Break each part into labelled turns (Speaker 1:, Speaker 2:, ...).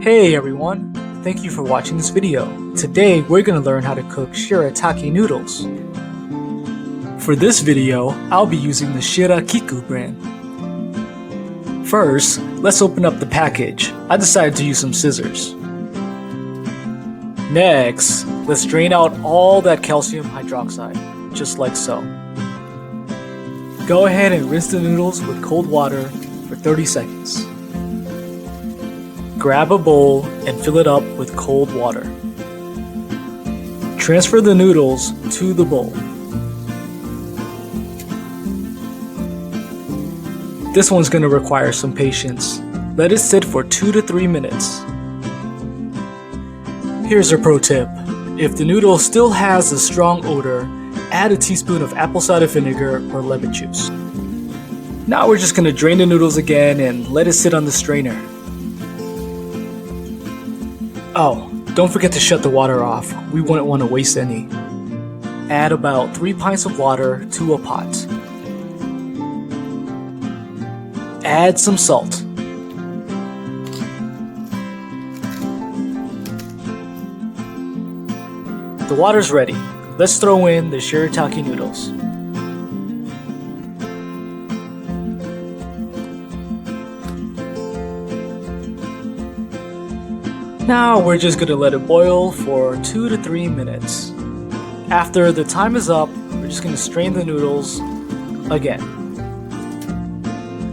Speaker 1: Hey everyone, thank you for watching this video. Today we're going to learn how to cook shirataki noodles. For this video, I'll be using the Shirakiku brand. First, let's open up the package. I decided to use some scissors. Next, let's drain out all that calcium hydroxide, just like so. Go ahead and rinse the noodles with cold water for 30 seconds. Grab a bowl and fill it up with cold water. Transfer the noodles to the bowl. This one's going to require some patience. Let it sit for 2 to 3 minutes. Here's a pro tip. If the noodle still has a strong odor, add a teaspoon of apple cider vinegar or lemon juice. Now we're just going to drain the noodles again and let it sit on the strainer. Oh, don't forget to shut the water off. We wouldn't want to waste any. Add about 3 pints of water to a pot. Add some salt. The water's ready. Let's throw in the shirataki noodles. Now we're just going to let it boil for 2 to 3 minutes. After the time is up, we're just going to strain the noodles again.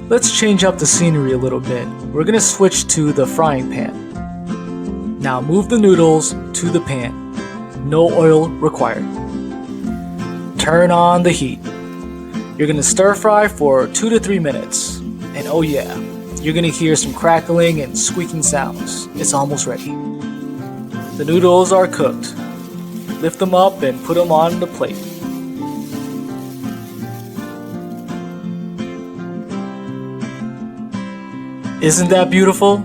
Speaker 1: Let's change up the scenery a little bit. We're going to switch to the frying pan. Now move the noodles to the pan. No oil required. Turn on the heat. You're going to stir fry for 2 to 3 minutes. And oh yeah, you're going to hear some crackling and squeaking sounds. It's almost ready. The noodles are cooked. Lift them up and put them on the plate. Isn't that beautiful?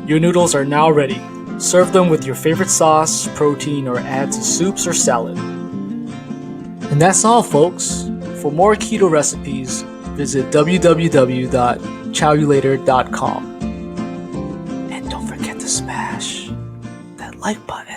Speaker 1: Your noodles are now ready. Serve them with your favorite sauce, protein, or add to soups or salad. And that's all, folks. For more keto recipes, visit www.chowyoulater.com. And don't forget to smash that like button.